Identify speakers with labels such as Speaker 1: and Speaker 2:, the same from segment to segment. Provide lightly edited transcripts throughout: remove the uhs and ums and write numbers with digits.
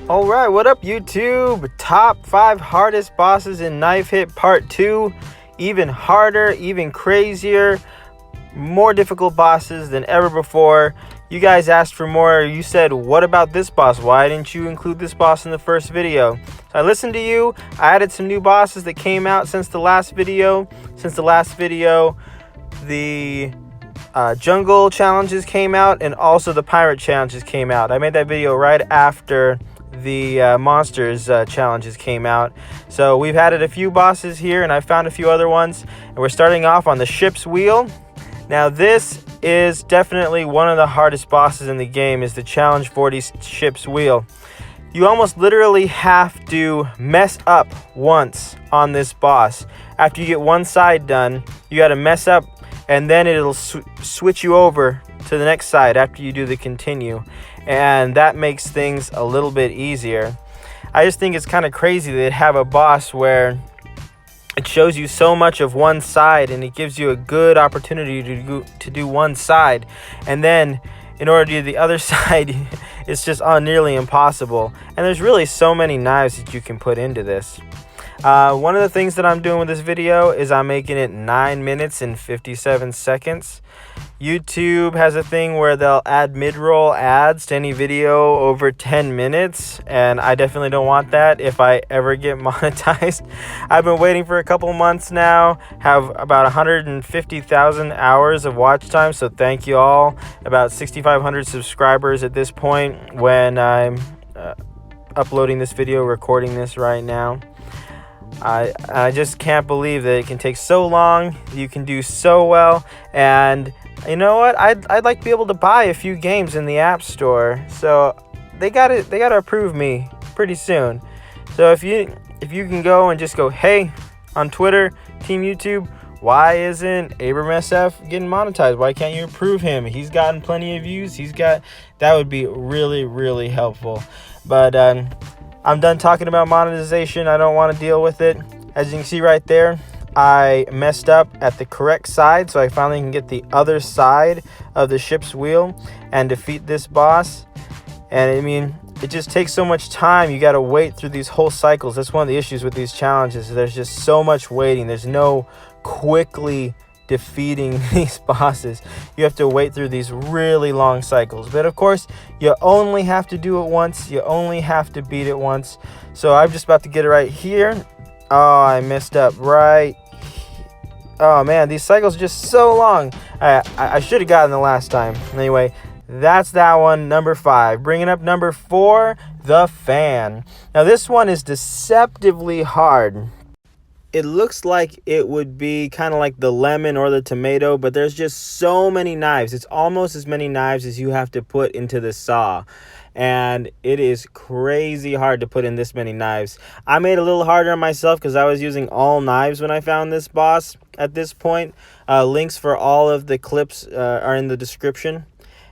Speaker 1: Alright, what up YouTube? Top 5 hardest bosses in Knife Hit Part 2. Even harder, even crazier, more difficult bosses than ever before. You guys asked for more. You said, what about this boss? Why didn't you include this boss in the first video? So I listened to you. I added some new bosses that came out since the last video. The jungle challenges came out, and also the pirate challenges came out. I made that video right after the monsters challenges came out. So we've added a few bosses here, and I found a few other ones, and we're starting off on the ship's wheel. Now this is definitely one of the hardest bosses in the game, is the challenge 40 ship's wheel. You almost literally have to mess up once on this boss. After you get one side done, you got to mess up, and then it'll switch you over to the next side after you do the continue, and that makes things a little bit easier. I just think it's kind of crazy that they have a boss where it shows you so much of one side, and it gives you a good opportunity to do one side, and then in order to do the other side, it's just nearly impossible. And there's really so many knives that you can put into this. One of the things that I'm doing with this video is I'm making it 9 minutes and 57 seconds. YouTube has a thing where they'll add mid-roll ads to any video over 10 minutes, and I definitely don't want that if I ever get monetized. I've been waiting for a couple months now, have about 150,000 hours of watch time, so thank you all. About 6,500 subscribers at this point when I'm uploading this video, recording this right now. I just can't believe that it can take so long. You can do so well, and you know what? I'd like to be able to buy a few games in the App Store. So they gotta approve me pretty soon. So if you can go and just go, hey, on Twitter, Team YouTube, why isn't Abram SF getting monetized? Why can't you approve him? He's gotten plenty of views. That would be really, really helpful. But I'm done talking about monetization. I don't want to deal with it. As you can see right there, I messed up at the correct side, so I finally can get the other side of the ship's wheel and defeat this boss. And I mean, it just takes so much time. You got to wait through these whole cycles. That's one of the issues with these challenges. There's just so much waiting. There's no quickly defeating these bosses. You have to wait through these really long cycles, but of course you only have to do it once. You only have to beat it once. So I'm just about to get it right here. Oh, I messed up right. Oh man, these cycles are just so long. I should have gotten the last time. Anyway, that's that one. Number 5. Bringing up number 4, the fan. Now this one is deceptively hard. It looks like it would be kind of like the lemon or the tomato, but there's just so many knives. It's almost as many knives as you have to put into the saw. And it is crazy hard to put in this many knives. I made it a little harder on myself because I was using all knives when I found this boss at this point. Links for all of the clips are in the description.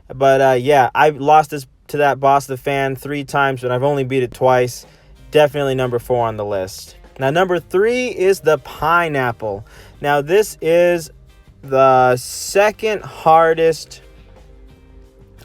Speaker 1: But yeah, I've lost to that boss, the fan, 3 times, but I've only beat it twice. Definitely number 4 on the list. Now, number 3 is the pineapple. Now, this is the second hardest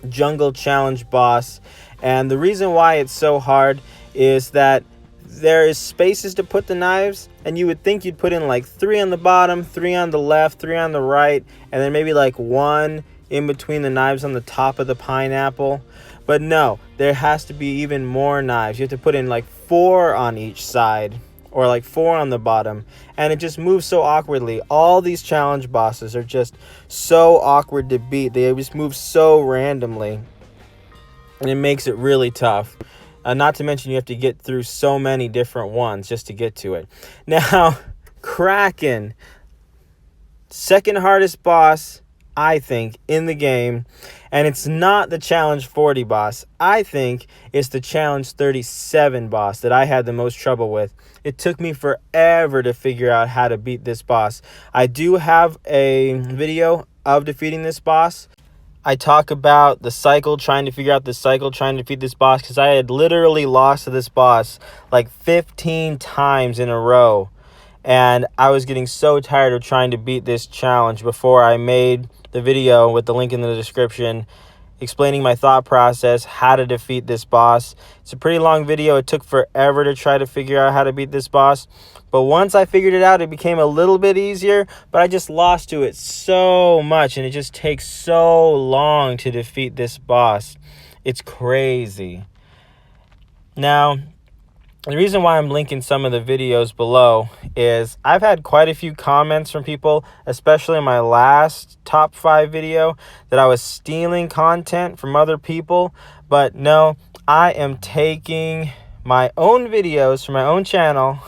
Speaker 1: jungle challenge boss. And the reason why it's so hard is that there is spaces to put the knives. And you would think you'd put in like 3 on the bottom, 3 on the left, 3 on the right, and then maybe like 1 in between the knives on the top of the pineapple. But no, there has to be even more knives. You have to put in like 4 on each side, or like 4 on the bottom, and it just moves so awkwardly. All these challenge bosses are just so awkward to beat. They just move so randomly, and it makes it really tough. Not to mention you have to get through so many different ones just to get to it. Now, Kraken, second hardest boss, I think, in the game. And it's not the challenge 40 boss. I think it's the challenge 37 boss that I had the most trouble with. It took me forever to figure out how to beat this boss. I do have a video of defeating this boss. I talk about the cycle, trying to figure out the cycle, trying to defeat this boss, because I had literally lost to this boss like 15 times in a row. And I was getting so tired of trying to beat this challenge before I made the video with the link in the description explaining my thought process, how to defeat this boss. It's a pretty long video. It took forever to try to figure out how to beat this boss. But once I figured it out, it became a little bit easier. But I just lost to it so much, and it just takes so long to defeat this boss. It's crazy. Now, the reason why I'm linking some of the videos below is I've had quite a few comments from people, especially in my last top 5 video, that I was stealing content from other people. But no, I am taking my own videos from my own channel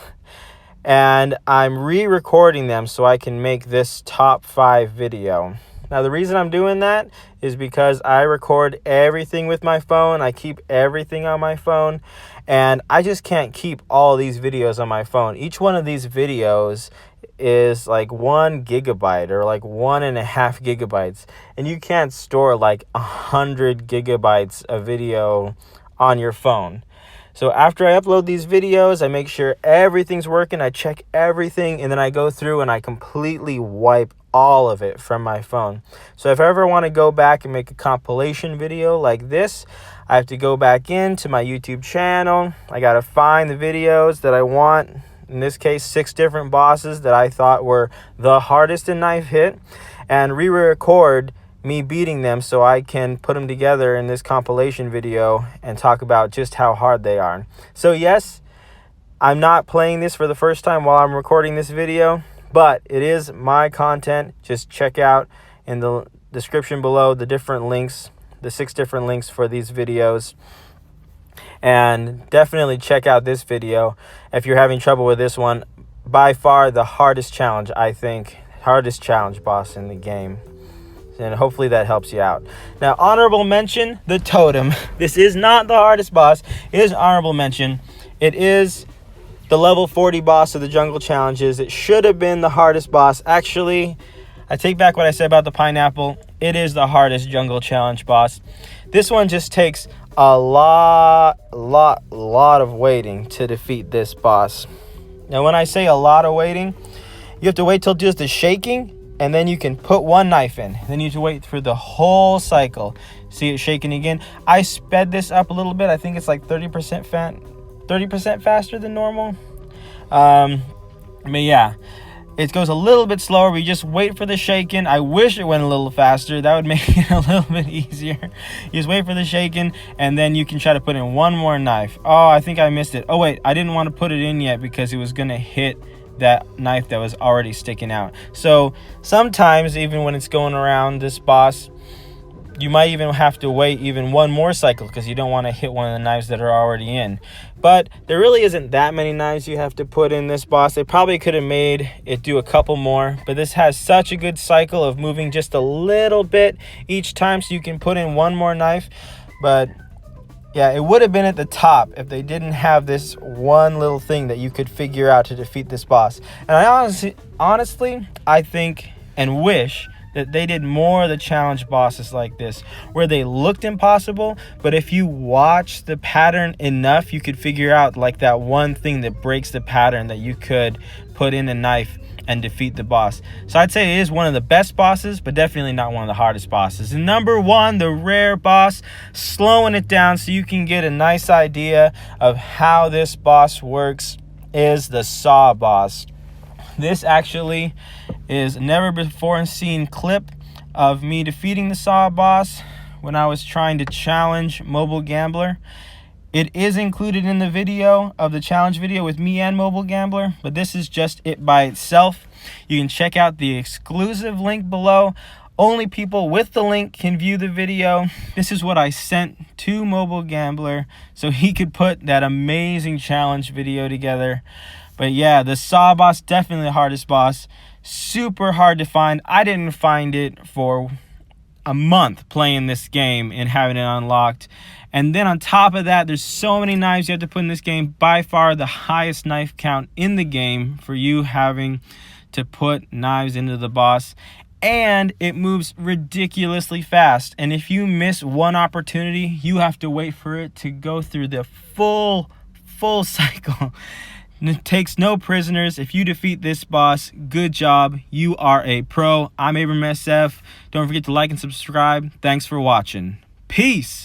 Speaker 1: and I'm re-recording them so I can make this top 5 video. Now, the reason I'm doing that is because I record everything with my phone. I keep everything on my phone, and I just can't keep all these videos on my phone. Each one of these videos is like 1 gigabyte or like 1.5 gigabytes, and you can't store like 100 gigabytes of video on your phone. So after I upload these videos, I make sure everything's working, I check everything, and then I go through and I completely wipe all of it from my phone. So if I ever want to go back and make a compilation video like this, I have to go back into my YouTube channel. I got to find the videos that I want. In this case, 6 different bosses that I thought were the hardest in Knife Hit, and re-record me beating them so I can put them together in this compilation video and talk about just how hard they are. So yes, I'm not playing this for the first time while I'm recording this video, but it is my content. Just check out in the description below the different links, the 6 different links for these videos. And definitely check out this video if you're having trouble with this one. By far the hardest challenge, I think. Hardest challenge boss in the game. And hopefully that helps you out. Now, honorable mention, the Totem. This is not the hardest boss. It is honorable mention. It is the level 40 boss of the jungle challenges. It should have been the hardest boss. Actually, I take back what I said about the pineapple. It is the hardest jungle challenge boss. This one just takes a lot of waiting to defeat this boss. Now, when I say a lot of waiting, you have to wait till just the shaking, and then you can put 1 knife in. Then you have to wait for the whole cycle. See it shaking again. I sped this up a little bit. I think it's like 30% faster than normal. But yeah, it goes a little bit slower. We just wait for the shaking. I wish it went a little faster. That would make it a little bit easier. You just wait for the shaking, and then you can try to put in 1 more knife. Oh, I think I missed it. Oh wait, I didn't want to put it in yet because it was gonna hit that knife that was already sticking out. So sometimes, even when it's going around this boss, you might even have to wait even 1 more cycle because you don't want to hit one of the knives that are already in. But there really isn't that many knives you have to put in this boss. They probably could have made it do a couple more, but this has such a good cycle of moving just a little bit each time, so you can put in 1 more knife. But yeah, it would have been at the top if they didn't have this one little thing that you could figure out to defeat this boss. And I honestly, I think and wish that they did more of the challenge bosses like this, where they looked impossible, but if you watch the pattern enough, you could figure out like that one thing that breaks the pattern that you could put in a knife and defeat the boss. So I'd say it is one of the best bosses, but definitely not one of the hardest bosses. And number 1, the rare boss, slowing it down so you can get a nice idea of how this boss works, is the saw boss. This actually is a never before seen clip of me defeating the saw boss when I was trying to challenge Mobile Gambler. It is included in the video of the challenge video with me and Mobile Gambler, but this is just it by itself. You can check out the exclusive link below. Only people with the link can view the video. This is what I sent to Mobile Gambler so he could put that amazing challenge video together. But yeah, the saw boss, definitely the hardest boss. Super hard to find. I didn't find it for a month playing this game and having it unlocked. And then on top of that, there's so many knives you have to put in this game. By far the highest knife count in the game for you having to put knives into the boss. And it moves ridiculously fast. And if you miss one opportunity, you have to wait for it to go through the full cycle. And it takes no prisoners. If you defeat this boss, good job. You are a pro. I'm Abram SF. Don't forget to like and subscribe. Thanks for watching. Peace.